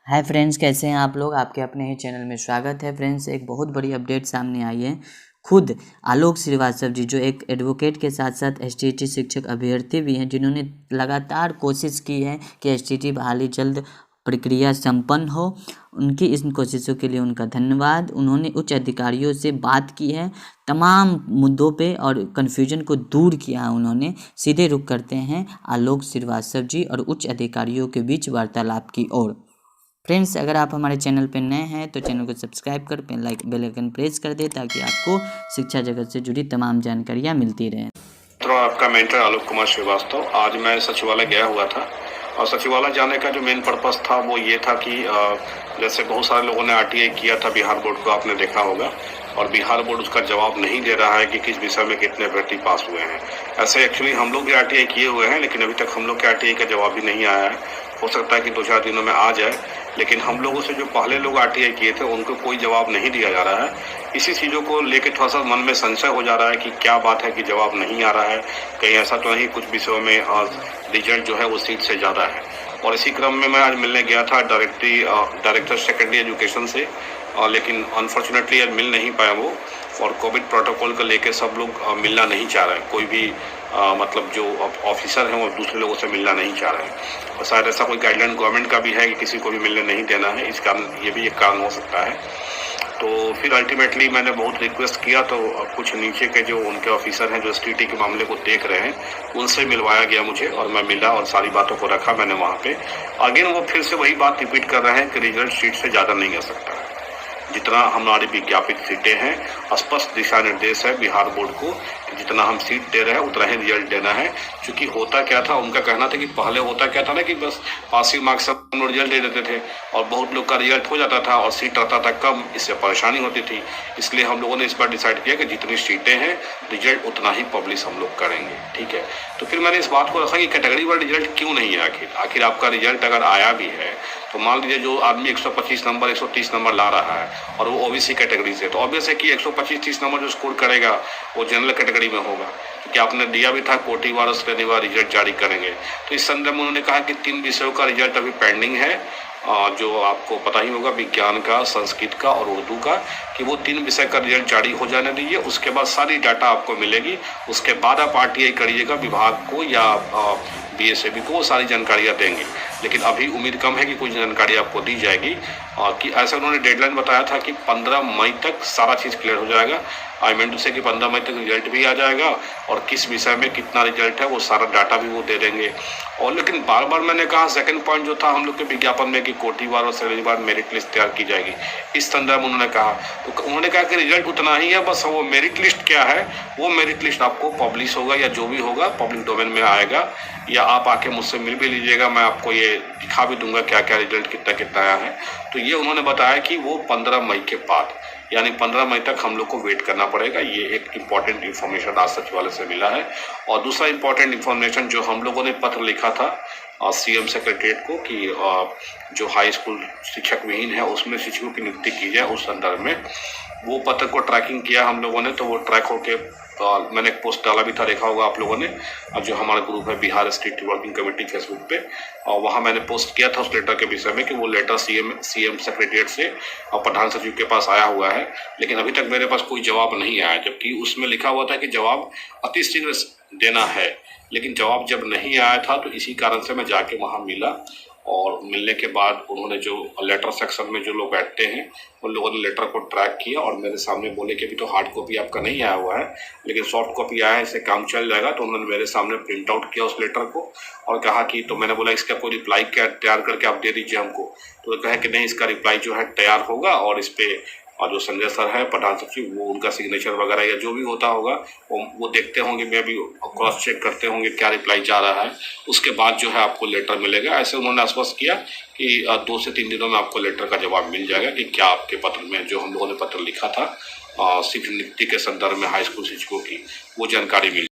Hi friends, कैसे हैं आप लोग। आपके अपने ही चैनल में स्वागत है। फ्रेंड्स, एक बहुत बड़ी अपडेट सामने आई है। खुद आलोक श्रीवास्तव जी, जो एक एडवोकेट के साथ साथ एसटीटी शिक्षक अभ्यर्थी भी हैं, जिन्होंने लगातार कोशिश की है कि एसटीटी बहाली जल्द प्रक्रिया संपन्न हो, उनकी इन कोशिशों के लिए उनका धन्यवाद। उन्होंने उच्च अधिकारियों से बात की है तमाम मुद्दों पे और कन्फ्यूजन को दूर किया है उन्होंने। सीधे रुख करते हैं आलोक श्रीवास्तव जी और उच्च अधिकारियों के बीच वार्तालाप की ओर। फ्रेंड्स, अगर आप हमारे चैनल पर नए हैं तो चैनल को सब्सक्राइब कर बेल आइकन प्रेस कर दे, ताकि आपको शिक्षा जगत से जुड़ी तमाम जानकारियाँ मिलती रहें। तो आपका मेंटर आलोक कुमार श्रीवास्तव। आज मैं सचिवालय गया हुआ था और सचिवालय जाने का जो मेन पर्पस था वो ये था कि जैसे बहुत सारे लोगों ने आरटीआई किया था बिहार बोर्ड को, आपने देखा होगा, और बिहार बोर्ड उसका जवाब नहीं दे रहा है कि किस विषय में कितने अभ्यर्थी पास हुए हैं। ऐसे एक्चुअली हम लोग भी आरटीआई किए हुए हैं, लेकिन अभी तक हम लोग के आरटीआई का जवाब भी नहीं आया है। हो सकता है कि 2-4 दिनों में आ जाए, लेकिन हम लोगों से जो पहले लोग आरटीआई किए थे उनको कोई जवाब नहीं दिया जा रहा है। इसी चीज़ों को लेकर थोड़ा सा मन में संशय हो जा रहा है कि क्या बात है कि जवाब नहीं आ रहा है। कहीं ऐसा तो नहीं कुछ विषयों में रिजल्ट जो है वो सीट से ज़्यादा है। और इसी क्रम में मैं आज मिलने गया था डायरेक्टर सेकेंडरी एजुकेशन से, लेकिन अनफॉर्चुनेटली आज मिल नहीं पाया वो। और कोविड प्रोटोकॉल को लेकर सब लोग मिलना नहीं चाह रहे हैं। कोई भी मतलब जो ऑफिसर हैं वो दूसरे लोगों से मिलना नहीं चाह रहे हैं। और शायद ऐसा कोई गाइडलाइन गवर्नमेंट का भी है कि किसी को भी मिलने नहीं देना है। इस कारण ये भी एक कारण हो सकता है। तो फिर अल्टीमेटली मैंने बहुत रिक्वेस्ट किया, तो कुछ नीचे के जो उनके ऑफिसर हैं जो एसटीटी के मामले को देख रहे हैं उनसे मिलवाया गया मुझे, और मैं मिला और सारी बातों को रखा मैंने वहाँ पे। अगेन वो फिर से वही बात रिपीट कर रहे हैं कि रिजल्ट सीट से ज़्यादा नहीं आ सकता है। जितना हमारी विज्ञापित सीटें हैं, स्पष्ट दिशा निर्देश है बिहार बोर्ड को कि जितना हम सीट दे रहे हैं उतना ही रिजल्ट देना है। क्योंकि होता क्या था, उनका कहना था कि पहले होता क्या था ना कि बस पासिंग मार्क्स से हम रिजल्ट दे देते थे और बहुत लोग का रिजल्ट हो जाता था और सीट रहता था कम, इससे परेशानी होती थी। इसलिए हम लोगों ने इस बार डिसाइड किया कि जितनी सीटें हैं रिजल्ट उतना ही पब्लिश हम लोग करेंगे। ठीक है, तो फिर मैंने इस बात को रखा कि कैटेगरी वाला रिजल्ट क्यों नहीं है। आखिर आपका रिजल्ट अगर आया भी है तो मान लीजिए जो आदमी 125 नंबर 130 नंबर ला रहा है और वो ओबीसी कैटेगरी से, तो ऑब्वियस है कि 125-30 नंबर जो स्कोर करेगा वो जनरल कैटेगरी में होगा, क्योंकि आपने दिया भी था कोटिवार और श्रेणीवार रिजल्ट जारी करेंगे। तो इस संदर्भ में उन्होंने कहा कि 3 विषयों का रिजल्ट अभी पेंडिंग है, जो आपको पता ही होगा, विज्ञान का, संस्कृत का और उर्दू का, कि वो 3 विषय का रिजल्ट जारी हो जाने दीजिए। उसके बाद सारी डाटा आपको मिलेगी, उसके बाद आप आरटीआई करिएगा विभाग को या बीएसएबी को, वो सारी जानकारियाँ देंगे। लेकिन अभी उम्मीद कम है कि कुछ जानकारी आपको दी जाएगी। कि ऐसा उन्होंने डेडलाइन बताया था कि 15 मई तक सारा चीज़ क्लियर हो जाएगा। आई मीन टू से कि 15 मई तक रिजल्ट भी आ जाएगा और किस विषय में कितना रिजल्ट है वो सारा डाटा भी वो दे देंगे। और लेकिन बार बार मैंने कहा, सेकंड पॉइंट जो था हम लोग के विज्ञापन में कि कोटिवार और श्रेणीवार मेरिट लिस्ट तैयार की जाएगी, इस संदर्भ में उन्होंने कहा। तो उन्होंने कहा कि रिजल्ट उतना ही है, बस वो मेरिट लिस्ट क्या है, वो मेरिट लिस्ट आपको पब्लिश होगा या जो भी होगा पब्लिक डोमेन में आएगा, या आप आके मुझसे मिल भी लीजिएगा, मैं आपको ये दिखा भी दूंगा क्या क्या रिजल्ट कितना कितना आया है। तो ये उन्होंने बताया कि वो 15 मई के बाद, यानी 15 मई तक हम लोग को वेट करना पड़ेगा। ये एक इम्पॉर्टेंट इन्फॉर्मेशन आज सचिवालय से मिला है। और दूसरा इम्पॉर्टेंट इन्फॉर्मेशन जो हम लोगों ने पत्र लिखा था सीएम सेक्रेटरीट को कि जो हाई स्कूल शिक्षक विहीन है उसमें शिक्षकों की नियुक्ति की जाए, उस संदर्भ में वो पत्र को ट्रैकिंग किया हम लोगों ने। तो वो ट्रैक होके मैंने एक पोस्ट डाला भी था, देखा होगा आप लोगों ने, जो हमारा ग्रुप है Bihar state working committee Facebook पे, और वहाँ मैंने पोस्ट किया था उस लेटर के विषय में कि वो लेटर सीएम सेक्रेटरीट से और प्रधान सचिव के पास आया हुआ है, लेकिन अभी तक मेरे पास कोई जवाब नहीं आया। जबकि उसमें लिखा हुआ था कि जवाब अतिशीघ्र देना है, लेकिन जवाब जब नहीं आया था तो इसी कारण से मैं जाके वहाँ मिला। और मिलने के बाद उन्होंने जो लेटर सेक्शन में जो लोग बैठते हैं उन लोगों ने लेटर को ट्रैक किया और मेरे सामने बोले कि अभी तो हार्ड कॉपी आपका नहीं आया हुआ है, लेकिन सॉफ्ट कॉपी आया है, इससे काम चल जाएगा। तो उन्होंने मेरे सामने प्रिंट आउट किया उस लेटर को और कहा कि, तो मैंने बोला इसका कोई रिप्लाई क्या तैयार करके आप दे दीजिए हमको। तो वो कहा कि नहीं, इसका रिप्लाई जो है तैयार होगा और इस पर और जो संजय सर है प्रधान सचिव, वो उनका सिग्नेचर वगैरह या जो भी होता होगा वो देखते होंगे, मैं भी क्रॉस चेक करते होंगे क्या रिप्लाई जा रहा है, उसके बाद जो है आपको लेटर मिलेगा। ऐसे उन्होंने आश्वस्त किया कि 2 से 3 दिनों में आपको लेटर का जवाब मिल जाएगा कि क्या आपके पत्र में जो हम लोगों ने पत्र लिखा था शिक्षक नियुक्ति के संदर्भ में हाई स्कूल शिक्षकों की, वो जानकारी मिल